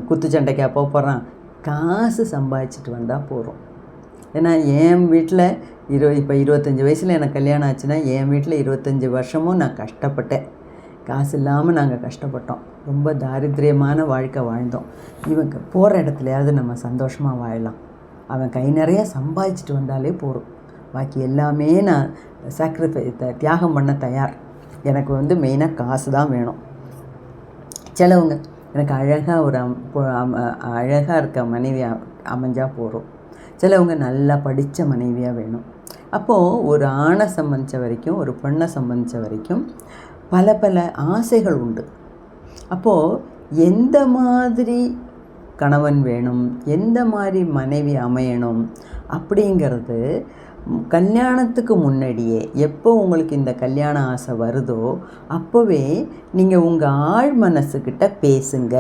குத்துச்சண்டைக்காக போகிறான், காசு சம்பாதிச்சிட்டு வந்தால் போகிறோம். ஏன்னா என் வீட்டில் இப்போ 25 வயசில் எனக்கு கல்யாணம் ஆச்சுன்னா என் வீட்டில் 25 வருஷமும் நான் கஷ்டப்பட்டேன். காசு இல்லாமல் நாங்கள் கஷ்டப்பட்டோம். ரொம்ப தாரித்திரியமான வாழ்க்கை வாழ்ந்தோம். இவங்க போகிற இடத்துலையாவது நம்ம சந்தோஷமாக வாழலாம். அவன் கை நிறைய சம்பாதிச்சிட்டு வந்தாலே போதும். பாக்கி எல்லாமே நான் தியாகம் பண்ண தயார். எனக்கு மெயினாக காசு தான் வேணும். சிலவங்க எனக்கு அழகாக இருக்க மனைவி அமைஞ்சால் போகிறோம். சிலவங்க நல்லா படித்த மனைவியாக வேணும். அப்போது ஒரு ஆணை சம்பந்தித்த வரைக்கும், ஒரு பெண்ணை சம்பந்தித்த வரைக்கும் பல பல ஆசைகள் உண்டு. அப்போது எந்த மாதிரி கணவன் வேணும், எந்த மாதிரி மனைவி அமையணும் அப்படிங்கிறது கல்யாணத்துக்கு முன்னாடியே, எப்போ உங்களுக்கு இந்த கல்யாண ஆசை வருதோ அப்போவே நீங்கள் உங்கள் ஆழ் மனசுக்கிட்ட பேசுங்க.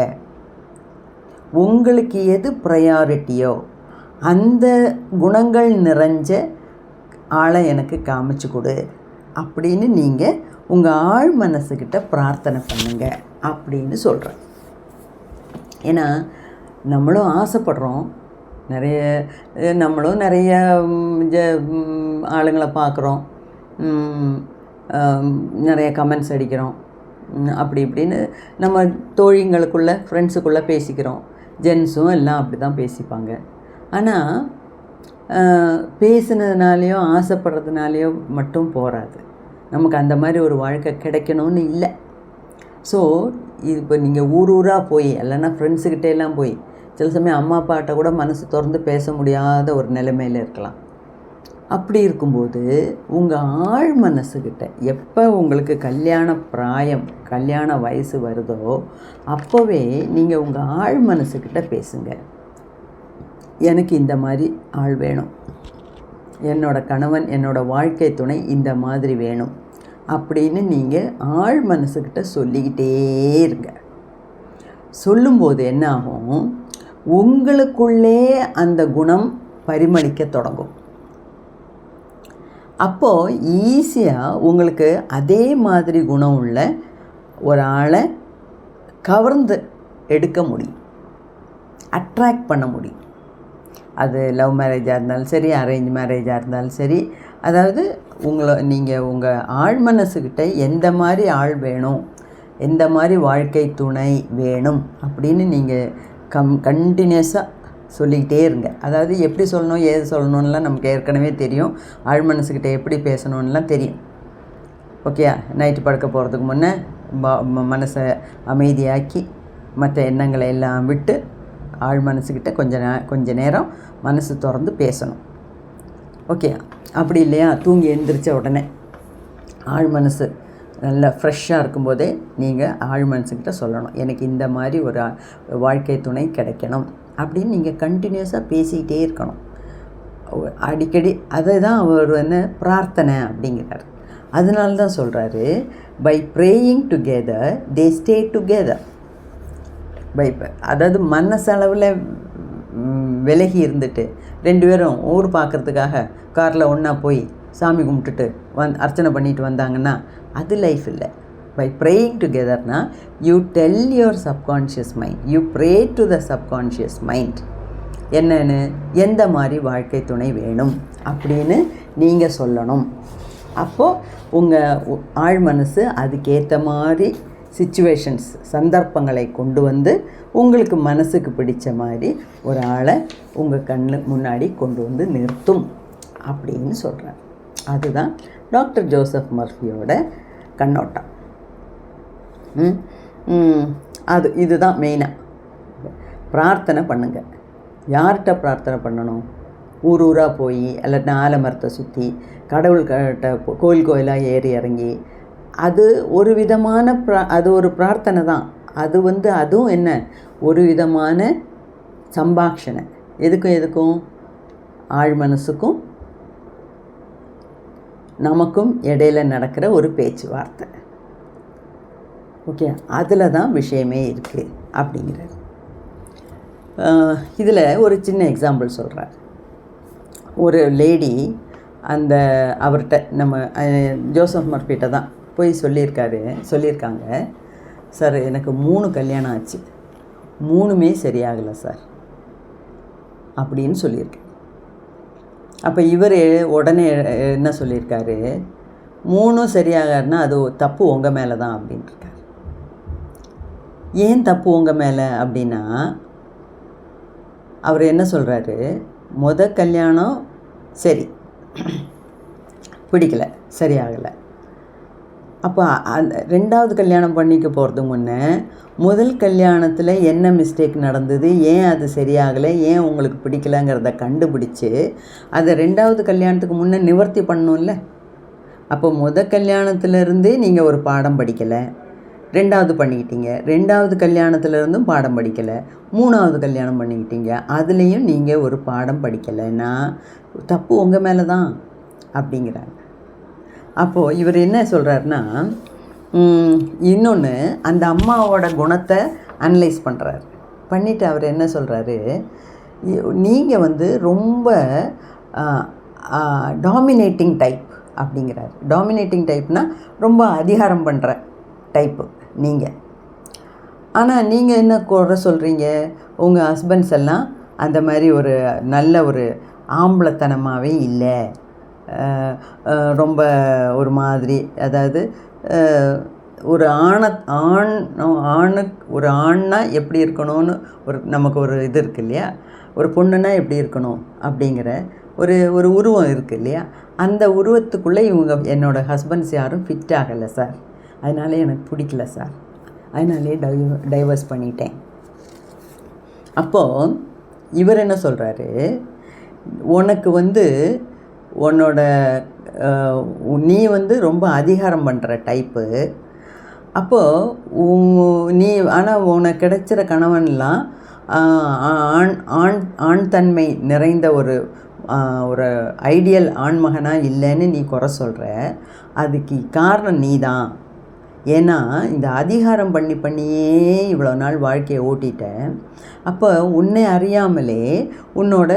உங்களுக்கு எது ப்ரையாரிட்டியோ அந்த குணங்கள் நிறைஞ்ச ஆளை எனக்கு காமிச்சு கொடு அப்படின்னு நீங்கள் உங்கள் ஆழ் மனசுக்கிட்ட பிரார்த்தனை பண்ணுங்க அப்படின்னு சொல்கிறேன். ஏன்னா நம்மளும் ஆசைப்படுறோம். நம்மளும் நிறைய ஆளுங்களை பார்க்குறோம், நிறைய கமெண்ட்ஸ் அடிக்கிறோம், அப்படி இப்படின்னு நம்ம தோழிங்களுக்குள்ளே ஃப்ரெண்ட்ஸுக்குள்ளே பேசிக்கிறோம். ஜென்ஸும் எல்லாம் அப்படி தான் பேசிப்பாங்க. ஆனால் பேசுனதுனாலேயோ ஆசைப்படுறதுனாலையோ மட்டும் போகாது. நமக்கு அந்த மாதிரி ஒரு வாழ்க்கை கிடைக்கணும்னு இல்லை. ஸோ இப்போ நீங்கள் ஊராக போய் இல்லைன்னா ஃப்ரெண்ட்ஸுக்கிட்டே எல்லாம் போய் சில சமயம் அம்மா அப்பாட்ட கூட மனசு திறந்து பேச முடியாத ஒரு நிலைமையில் இருக்கலாம். அப்படி இருக்கும்போது உங்கள் ஆழ் மனசுக்கிட்ட எப்போ உங்களுக்கு கல்யாண வயசு வருதோ அப்போவே நீங்கள் உங்கள் ஆழ் மனசுக்கிட்ட பேசுங்க. எனக்கு இந்த மாதிரி ஆள் வேணும், என்னோட கணவன் என்னோட வாழ்க்கை துணை இந்த மாதிரி வேணும் அப்படின்னு நீங்கள் ஆழ் மனசுக்கிட்ட சொல்லிக்கிட்டே இருங்க. சொல்லும்போது என்ன ஆகும், உங்களுக்குள்ளே அந்த குணம் பரிமளிக்க தொடங்கும். அப்போது ஈஸியாக உங்களுக்கு அதே மாதிரி குணம் உள்ள ஒரு ஆளை கவர்ந்து எடுக்க முடியும், அட்ராக்ட் பண்ண முடியும். அது லவ் மேரேஜாக இருந்தாலும் சரி, அரேஞ்ச் மேரேஜாக இருந்தாலும் சரி. அதாவது நீங்கள் உங்கள் ஆழ் மனசுக்கிட்ட எந்த மாதிரி ஆள் வேணும், எந்த மாதிரி வாழ்க்கை துணை வேணும் அப்படின்னு நீங்கள் கண்டினியூஸாக சொல்லிக்கிட்டே இருங்க. அதாவது எப்படி சொல்லணும், ஏது சொல்லணும்லாம் நமக்கு ஏற்கனவே தெரியும். ஆழ் மனசுக்கிட்ட எப்படி பேசணுன்னெலாம் தெரியும். ஓகே, நைட்டு படுக்க போகிறதுக்கு முன்னே மனசை அமைதியாக்கி மற்ற எண்ணங்களை எல்லாம் விட்டு ஆழ் மனசுக்கிட்ட கொஞ்ச நேரம் மனசு திறந்து பேசணும். ஓகே, அப்படி இல்லையா, தூங்கி எழுந்திரிச்ச உடனே ஆழ் மனசு நல்லா ஃப்ரெஷ்ஷாக இருக்கும்போதே நீங்கள் ஆழ் மனசுக்கிட்ட சொல்லணும், எனக்கு இந்த மாதிரி ஒரு வாழ்க்கை துணை கிடைக்கணும் அப்படின்னு நீங்கள் கண்டினியூஸாக பேசிக்கிட்டே இருக்கணும் அடிக்கடி. அதை தான் அவர் பிரார்த்தனை அப்படிங்கிறார். அதனால தான் சொல்கிறாரு, by praying together they stay together. அதாவது மனசளவில் விலகி இருந்துட்டு 2 பேரும் ஊர் பார்க்குறதுக்காக காரில் ஒன்றா போய் சாமி கும்பிட்டுட்டு அர்ச்சனை பண்ணிட்டு வந்தாங்கன்னா அது லைஃப் இல்லை. பை ப்ரேயிங் டுகெதர்னா you tell your subconscious mind, you pray to the subconscious mind என்னென்னு, எந்த மாதிரி வாழ்க்கை துணை வேணும் அப்படின்னு நீங்கள் சொல்லணும். அப்போது உங்கள் ஆழ் மனசு அதுக்கேற்ற மாதிரி சிச்சுவேஷன்ஸ், சந்தர்ப்பங்களை கொண்டு வந்து உங்களுக்கு மனசுக்கு பிடிச்ச மாதிரி ஒரு ஆளை உங்கள் கண்ணு முன்னாடி கொண்டு வந்து நிறுத்தும் அப்படின்னு சொல்கிறார். அதுதான் டாக்டர் ஜோசப் மர்ஃபியோட கண்ணோட்டம். இதுதான் மெயினாக. பிரார்த்தனை பண்ணுங்கள். யார்கிட்ட பிரார்த்தனை பண்ணணும்? ஊராக போய் இல்லாட்டினா ஆலமரத்தை சுற்றி கடவுள்கிட்ட கோயிலாக ஏறி இறங்கி, அது ஒரு விதமான அது ஒரு பிரார்த்தனை தான். அதுவும் என்ன, ஒரு விதமான சம்பாஷணை. எதுக்கும் ஆழ் மனசுக்கும் நமக்கும் இடையில நடக்கிற ஒரு பேச்சுவார்த்தை. ஓகே, அதில் தான் விஷயமே இருக்குது அப்படிங்கிறார். இதில் ஒரு சின்ன எக்ஸாம்பிள் சொல்கிறார். ஒரு லேடி அவர்கிட்ட நம்ம ஜோசப் மர்ஃபிட்ட தான் போய் சொல்லியிருக்காங்க, சார் எனக்கு 3 கல்யாணம் ஆச்சு, 3மே சரியாகலை சார் அப்படின்னு சொல்லியிருக்கேன். அப்போ இவர் உடனே என்ன சொல்லியிருக்காரு, 3 சரியாகனா அது தப்பு உங்கள் மேலே தான் அப்படின்ட்டுருக்காரு. ஏன் தப்பு உங்கள் மேலே அப்படின்னா, அவர் என்ன சொல்கிறாரு, கல்யாணம் சரி பிடிக்கலை, சரியாகலை. அப்போ அந்த 2வது கல்யாணம் பண்ணிக்க போகிறது முன்னே முதல் கல்யாணத்தில் என்ன மிஸ்டேக் நடந்தது, ஏன் அது சரியாகலை, ஏன் உங்களுக்கு பிடிக்கலைங்கிறத கண்டுபிடிச்சி அதை 2வது கல்யாணத்துக்கு முன்னே நிவர்த்தி பண்ணணும்ல. அப்போ கல்யாணத்துலேருந்தே நீங்கள் ஒரு பாடம் படிக்கலை, 2வது பண்ணிக்கிட்டீங்க, 2வது கல்யாணத்துலேருந்தும் பாடம் படிக்கலை, 3வது கல்யாணம் பண்ணிக்கிட்டீங்க, அதுலேயும் நீங்கள் ஒரு பாடம் படிக்கலைன்னா தப்பு உங்கள் மேலே தான் அப்படிங்கிறாங்க. அப்போது இவர் என்ன சொல்கிறாருன்னா, இன்னொன்று அந்த அம்மாவோட குணத்தை அனலைஸ் பண்ணுறாரு. பண்ணிவிட்டு அவர் என்ன சொல்கிறாரு, நீங்கள் ரொம்ப டாமினேட்டிங் டைப் அப்படிங்கிறாரு. டாமினேட்டிங் டைப்னால் ரொம்ப அதிகாரம் பண்ணுற டைப்பு நீங்கள். ஆனால் நீங்கள் என்ன குறை சொல்கிறீங்க, உங்கள் ஹஸ்பண்ட்ஸ் எல்லாம் அந்த மாதிரி ஒரு நல்ல ஒரு ஆம்பளத்தனமாகவே இல்லை, ரொம்ப ஒரு மாதிரி, அதாவது ஒரு ஒரு ஆண்னா எப்படி இருக்கணும்னு நமக்கு ஒரு இது இருக்குது இல்லையா, ஒரு பொண்ணுன்னா எப்படி இருக்கணும் அப்படிங்கிற ஒரு உருவம் இருக்குது இல்லையா, அந்த உருவத்துக்குள்ளே என்னோடய ஹஸ்பண்ட்ஸ் யாரும் ஃபிட் ஆகலை சார், அதனாலே எனக்கு பிடிக்கல சார், அதனாலே டைவர்ஸ் பண்ணிட்டேன். அப்போது இவர் என்ன சொல்கிறாரு, உனக்கு உன்னோட நீ ரொம்ப அதிகாரம் பண்ணுற டைப்பு. அப்போது நீ ஆனால் உனக்கு கிடைச்சிற கணவன்லாம் ஆண் தன்மை நிறைந்த ஒரு ஐடியல் ஆண்மகனாக இல்லைன்னு நீ குறை சொல்கிற. அதுக்கு காரணம் நீ தான். ஏன்னா இந்த அதிகாரம் பண்ணியே இவ்வளோ நாள் வாழ்க்கையை ஓட்டிட்டேன். அப்போ உன்னை அறியாமலே உன்னோட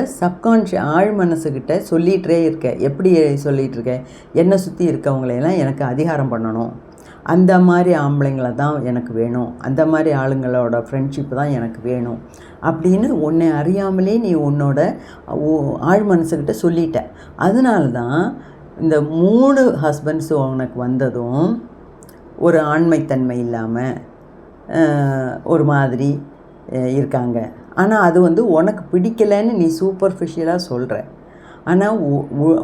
ஆழ் மனசுக்கிட்ட சொல்லிகிட்டே இருக்க. எப்படி சொல்லிகிட்ருக்க, என்னை சுற்றி இருக்கவங்களையெல்லாம் எனக்கு அதிகாரம் பண்ணணும், அந்த மாதிரி ஆம்பளைங்களை தான் எனக்கு வேணும், அந்த மாதிரி ஆளுங்களோட ஃப்ரெண்ட்ஷிப் தான் எனக்கு வேணும் அப்படின்னு உன்னை அறியாமலே நீ உன்னோட ஆழ் மனசுக்கிட்ட சொல்லிட்ட. அதனால தான் இந்த 3 ஹஸ்பண்ட்ஸு உனக்கு வந்ததும் ஒரு ஆண்மைத்தன்மை இல்லாமல் ஒரு மாதிரி இருக்காங்க. ஆனால் அது உனக்கு பிடிக்கலைன்னு நீ சூப்பர்ஃபிஷியலாக சொல்கிற. ஆனால்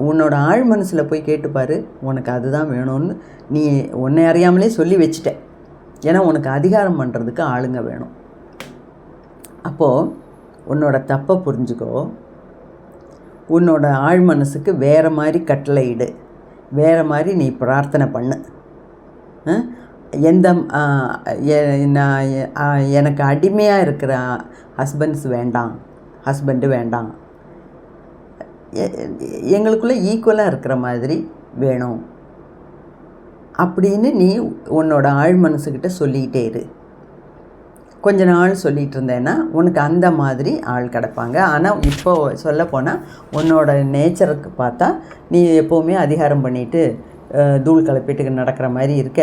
உன்னோட ஆழ் மனசில் போய் கேட்டுப்பார், உனக்கு அதுதான் வேணும்னு நீ உன்னை அறியாமலே சொல்லி வச்சிட்ட. ஏன்னா உனக்கு அதிகாரம் பண்ணுறதுக்கு ஆளுங்க வேணும். அப்போது உன்னோட தப்பை புரிஞ்சுக்கோ, உன்னோட ஆழ் மனசுக்கு வேறு மாதிரி கட்டளை இடு, வேறு மாதிரி நீ பிரார்த்தனை பண்ணு. எனக்கு அடிமையாக இருக்கிற ஹஸ்பண்டு வேண்டாம், எங்களுக்குள்ளே ஈக்குவலாக இருக்கிற மாதிரி வேணும் அப்படின்னு நீ உன்னோட ஆழ் மனசுக்கிட்ட சொல்லிக்கிட்டே இரு. கொஞ்ச நாள் சொல்லிகிட்டு இருந்தேன்னா உனக்கு அந்த மாதிரி ஆள் கிடப்பாங்க. ஆனால் இப்போ சொல்லப்போனால் உன்னோட நேச்சருக்கு பார்த்தா நீ எப்போவுமே அதிகாரம் பண்ணிவிட்டு தூள் கலப்பிட்டு நடக்கிற மாதிரி இருக்க.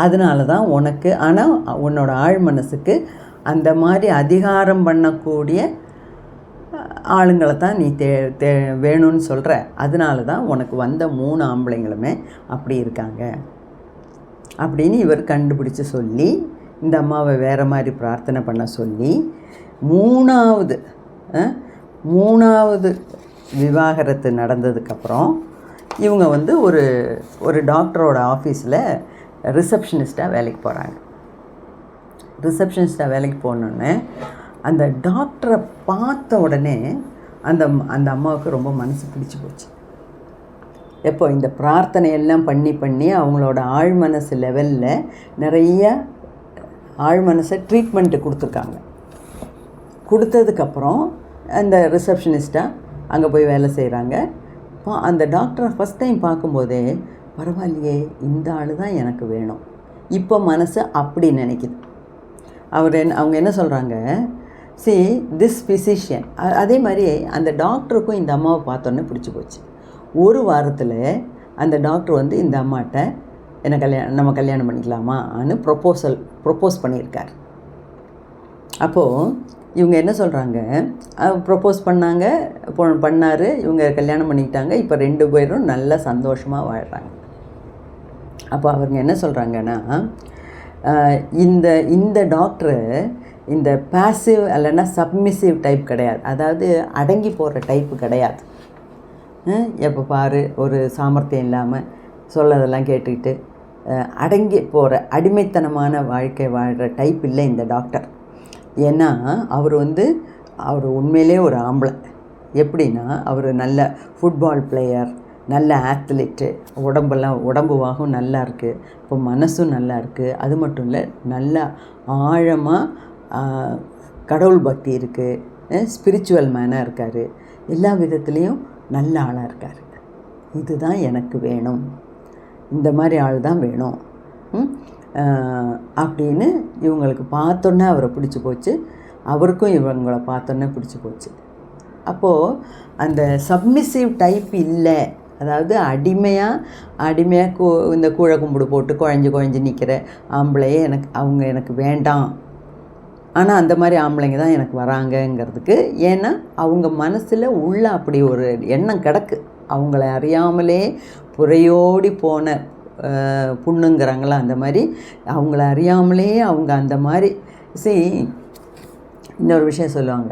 அதனால தான் உனக்கு, ஆனால் உன்னோட ஆழ் மனசுக்கு அந்த மாதிரி அதிகாரம் பண்ணக்கூடிய ஆளுங்களை தான் நீ வேணும்னு சொல்கிற. அதனால தான் உனக்கு வந்த 3 ஆம்பளைங்களுமே அப்படி இருக்காங்க அப்படின்னு இவர் கண்டுபிடிச்சி சொல்லி இந்த அம்மாவை வேறு மாதிரி பிரார்த்தனை பண்ண சொல்லி 3வது விவாகரத்து நடந்ததுக்கப்புறம் இவங்க ஒரு டாக்டரோட ஆஃபீஸில் ரிசப்ஷனிஸ்ட்டாக வேலைக்கு போகிறாங்க. ரிசப்ஷனிஸ்ட்டாக வேலைக்கு போனோடனே அந்த டாக்டரை பார்த்த உடனே அந்த அம்மாவுக்கு ரொம்ப மனசு பிடிச்சி போச்சு. எப்போ இந்த பிரார்த்தனையெல்லாம் பண்ணி அவங்களோட ஆழ் மனசு லெவலில் நிறைய ஆழ் மனசை ட்ரீட்மெண்ட்டு கொடுத்துருக்காங்க. கொடுத்ததுக்கப்புறம் அந்த ரிசப்ஷனிஸ்ட்டாக அங்கே போய் வேலை செய்கிறாங்க. அந்த டாக்டரை ஃபஸ்ட் டைம் பார்க்கும்போதே பரவாயில்லையே, இந்த ஆள் தான் எனக்கு வேணும், இப்போ மனசு அப்படி நினைக்குது. அவங்க என்ன சொல்கிறாங்க, திஸ் ஃபிசிஷியன். அதே மாதிரி அந்த டாக்டருக்கும் இந்த அம்மாவை பார்த்தோன்னே பிடிச்சி போச்சு. ஒரு வாரத்தில் அந்த டாக்டர் இந்த அம்மாட்ட நம்ம கல்யாணம் பண்ணிக்கலாமான்னு ப்ரொப்போஸ் பண்ணியிருக்கார். அப்போது இவங்க என்ன சொல்கிறாங்க, ப்ரப்போஸ் பண்ணாங்க, பண்ணார், இவங்க கல்யாணம் பண்ணிக்கிட்டாங்க. இப்போ 2 பேரும் நல்ல சந்தோஷமாக வாழ்கிறாங்க. அப்போ அவங்க என்ன சொல்கிறாங்கன்னா, இந்த டாக்டரு இந்த பாசிவ் இல்லைன்னா சப்மிசிவ் டைப் கிடையாது. அதாவது அடங்கி போகிற டைப்பு கிடையாது. எப்போ பாரு ஒரு சாமர்த்தியம் இல்லாமல் சொல்லதெல்லாம் கேட்டுக்கிட்டு அடங்கி போகிற அடிமைத்தனமான வாழ்க்கை வாழ்கிற டைப் இல்லை இந்த டாக்டர். ஏன்னா அவர் உண்மையிலே ஒரு ஆம்பளை. எப்படின்னா, அவர் நல்ல ஃபுட்பால் பிளேயர், நல்ல ஆத்லெட்டு, உடம்புவாகவும் நல்லா இருக்குது, இப்போ மனசும் நல்லா இருக்குது. அது மட்டும் இல்லை, நல்லா ஆழமாக கடவுள் பக்தி இருக்குது, ஸ்பிரிச்சுவல் மேனாக இருக்கார், எல்லா விதத்துலேயும் நல்ல ஆளாக இருக்கார். இதுதான் எனக்கு வேணும், இந்த மாதிரி ஆள் தான் வேணும் அப்படின்னு இவங்களுக்கு பார்த்தோன்னே அவரை பிடிச்சி போச்சு. அவருக்கும் இவங்களை பார்த்தோன்னே பிடிச்சி போச்சு. அப்போது அந்த சப்மிசிவ் டைப் இல்லை. அதாவது அடிமையாக இந்த கூழ கும்பிடு போட்டு குழஞ்சி நிற்கிற ஆம்பளையே எனக்கு வேண்டாம். ஆனால் அந்த மாதிரி ஆம்பளைங்க தான் எனக்கு வராங்கங்கிறதுக்கு. ஏன்னா அவங்க மனசில் உள்ள அப்படி ஒரு எண்ணம் கிடக்கு. அவங்கள அறியாமலே புறையோடி போன புண்ணுங்கிறாங்களா, அந்த மாதிரி அவங்கள அறியாமலே அவங்க அந்த மாதிரி இன்னொரு விஷயம் சொல்லுவாங்க,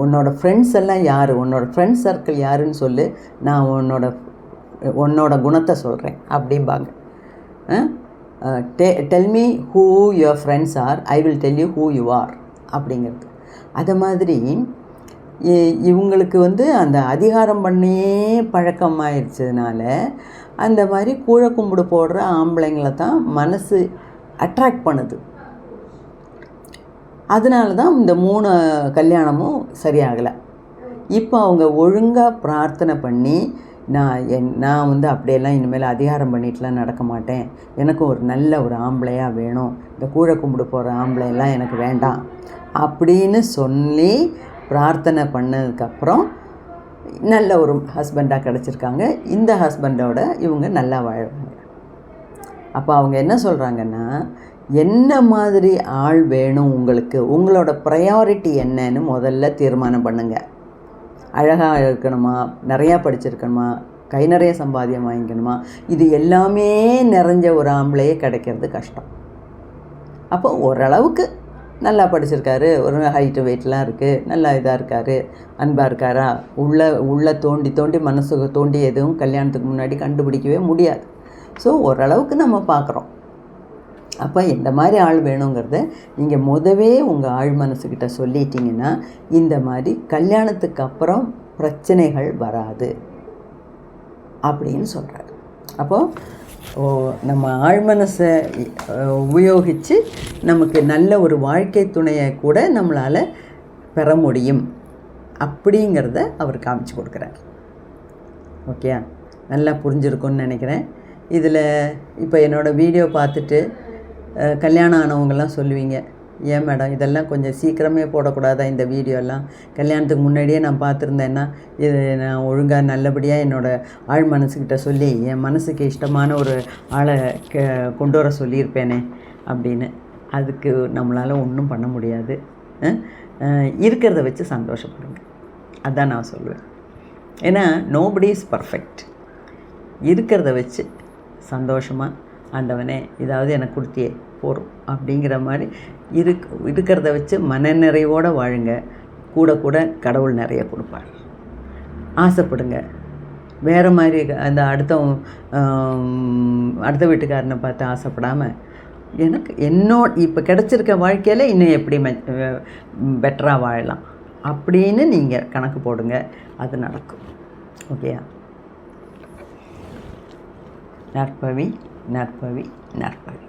உன்னோட ஃப்ரெண்ட்ஸ் எல்லாம் யார், உன்னோட ஃப்ரெண்ட்ஸ் சர்க்கிள் யாருன்னு சொல்லு, நான் உன்னோட குணத்தை சொல்கிறேன் அப்படிம்பாங்க. Tell me who your friends are, I will tell you who you are அப்படிங்கிறது. அதை மாதிரி இவங்களுக்கு அந்த அதிகாரம் பண்ணியே பழக்கமாயிருச்சதுனால அந்த மாதிரி கூழ கும்பிடு போடுற ஆம்பளைங்களை தான் மனசு அட்ராக்ட் பண்ணுது. அதனால தான் இந்த 3 கல்யாணமும் சரியாகலை. இப்போ அவங்க ஒழுங்காக பிரார்த்தனை பண்ணி, நான் அப்படியெல்லாம் இனிமேல் அதிகாரம் பண்ணிட்டுலாம் நடக்க மாட்டேன், எனக்கு ஒரு நல்ல ஒரு ஆம்பளையாக வேணும், இந்த கூழ கும்பிடு போடுற ஆம்பளையெல்லாம் எனக்கு வேண்டாம் அப்படின்னு சொல்லி பிரார்த்தனை பண்ணதுக்கப்புறம் நல்ல ஒரு ஹஸ்பண்டாக கிடச்சிருக்காங்க. இந்த ஹஸ்பண்டோட இவங்க நல்லா வாழ்வாங்க. அப்போ அவங்க என்ன சொல்கிறாங்கன்னா, என்ன மாதிரி ஆள் வேணும் உங்களுக்கு, உங்களோட ப்ரையாரிட்டி என்னன்னு முதல்ல தீர்மானம் பண்ணுங்கள். அழகாக இருக்கணுமா, நிறையா படிச்சிருக்கணுமா, கை நிறைய சம்பாத்தியம் வாங்கிக்கணுமா, இது எல்லாமே நிறைஞ்ச ஒரு ஆம்பளையே கிடைக்கிறது கஷ்டம். அப்போ ஓரளவுக்கு நல்லா படிச்சிருக்காரு, ஒரு ஹைட்டு வெயிட்லாம் இருக்குது, நல்லா இதாக இருக்கார், அன்பாக இருக்காரா, உள்ள தோண்டி மனசுக்கு தோண்டி எதுவும் கல்யாணத்துக்கு முன்னாடி கண்டுபிடிக்கவே முடியாது. ஸோ ஓரளவுக்கு நம்ம பார்க்குறோம். அப்போ எந்த மாதிரி ஆள் வேணுங்கிறத நீங்கள் முதவே உங்கள் ஆழ் மனசுக்கிட்ட சொல்லிட்டீங்கன்னா இந்த மாதிரி கல்யாணத்துக்கு அப்புறம் பிரச்சனைகள் வராது அப்படின்னு சொல்கிறாரு. அப்போது நம்ம ஆழ்மனசை உபயோகித்து நமக்கு நல்ல ஒரு வாழ்க்கை துணையை கூட நம்மளால் பெற முடியும் அப்படிங்கிறத அவர் காமிச்சு கொடுக்குறார். ஓகே, நல்லா புரிஞ்சிருக்குன்னு நினைக்கிறேன். இதில் இப்போ என்னோடய வீடியோ பார்த்துட்டு கல்யாணம் ஆனவங்கெல்லாம் சொல்லுவீங்க, ஏன் மேடம் இதெல்லாம் கொஞ்சம் சீக்கிரமே போடக்கூடாதா, இந்த வீடியோலாம் கல்யாணத்துக்கு முன்னாடியே நான் பார்த்துருந்தேன்னா இது நான் ஒழுங்காக நல்லபடியாக என்னோடய ஆழ் மனசுக்கிட்ட சொல்லி என் மனசுக்கு இஷ்டமான ஒரு ஆளை கொண்டு வர சொல்லியிருப்பேனே அப்படின்னு. அதுக்கு நம்மளால் ஒன்றும் பண்ண முடியாது. இருக்கிறத வச்சு சந்தோஷப்படுங்க, அதுதான் நான் சொல்லுவேன். ஏன்னா நோபடி இஸ் பர்ஃபெக்ட். இருக்கிறத வச்சு சந்தோஷமாக ஆண்டவனே இதாவது எனக்கு கொடுத்தியே போகிறோம் அப்படிங்கிற மாதிரி இருக்கிறத வச்சு மனநிறைவோடு வாழுங்க. கூட கடவுள் நிறைய கொடுப்பார். ஆசைப்படுங்க. வேறு மாதிரி அந்த அடுத்த வீட்டுக்காரனை பார்த்து ஆசைப்படாமல் எனக்கு இப்போ கிடச்சிருக்க வாழ்க்கையில் இன்னும் எப்படி பெட்டராக வாழலாம் அப்படின்னு நீங்கள் கணக்கு போடுங்க, அது நடக்கும். ஓகேயா? நற்பவி நற்பவி நற்பவி.